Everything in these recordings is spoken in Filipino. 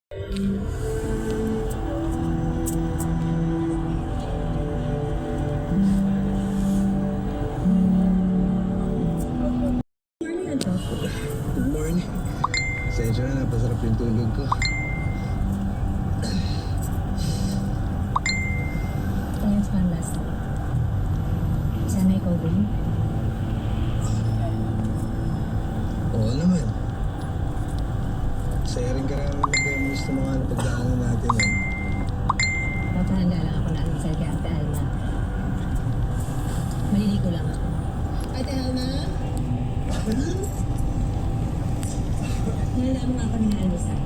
Good morning. Sensya na, napasarap yung tulog ko. It's fun last night. Sana ikaw din. Oo naman. Saya rin ka rin mag-miss ng mga napagdaanan natin yan. Papahanda lang ako na alusal kay Ate Alma. Maliligo lang ako. Ate Alma? Nalala mo nga kami na alus ah.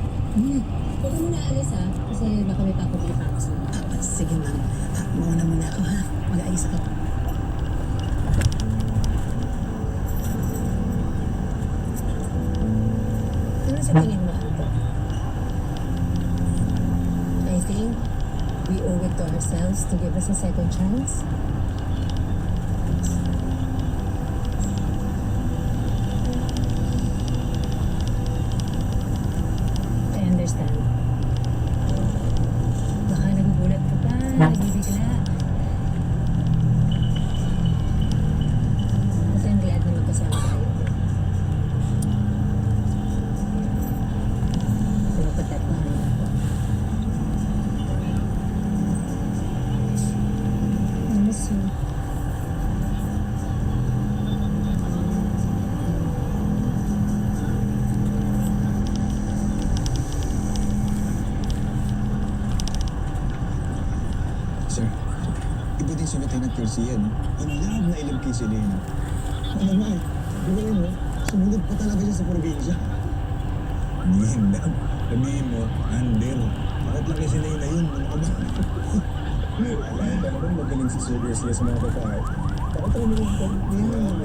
Huwag mo na alis ah, kasi baka may papabili pa ako sa'yo. Sige ma'am, mauna muna ako ha. Mag-aayos ako. Ano sa tingin mo, Anto? I think we owe it to ourselves to give us a second chance. I understand. Baka nagugulat ka pa, nabibigla. Kasi I'm glad na magkasama tayo. Pero patat mahal mo ako. I miss you. Sir, iba din si Lieutenant Garcia, no? In love kay Selena. Ano mo eh, galing mo, sumunod pa talaga siya sa probinsya. Hindi in love. Sabihin mo, under. Bakit lang kay Selena yun? Ano ka ba? Alam ka naman, magaling si Sir Garcia sa mga babae. Bakit ako naman pag-iwan?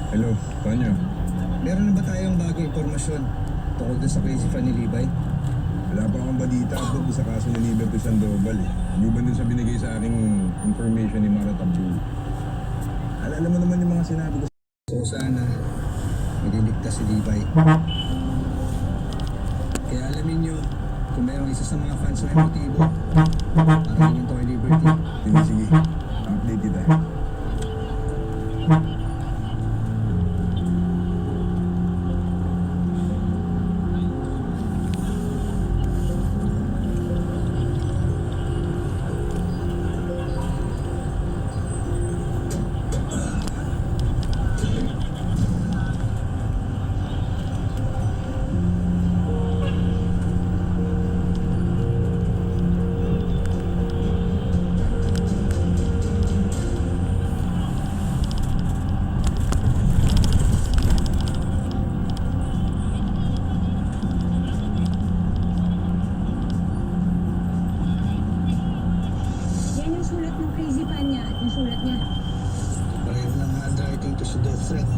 Hello, Tonyo. Meron na ba tayong bagong impormasyon tungkol doon sa crazy fan ni Levi? Wala pa akong balita doon sa kaso ni Liberty Sandoval eh. Liban dun sa binigay sa aking information ni Mara Tabul. Alala mo naman yung mga sinabi ko. So sana magligtas si Levi. Kaya alamin nyo, kung mayroong isa sa mga fans na may motibo, para yun kay Liberty. Sige, update kita. Yan yung sulat ng crazy fan niya at yung sulat niya. Pareho lang handwriting to sa death threat.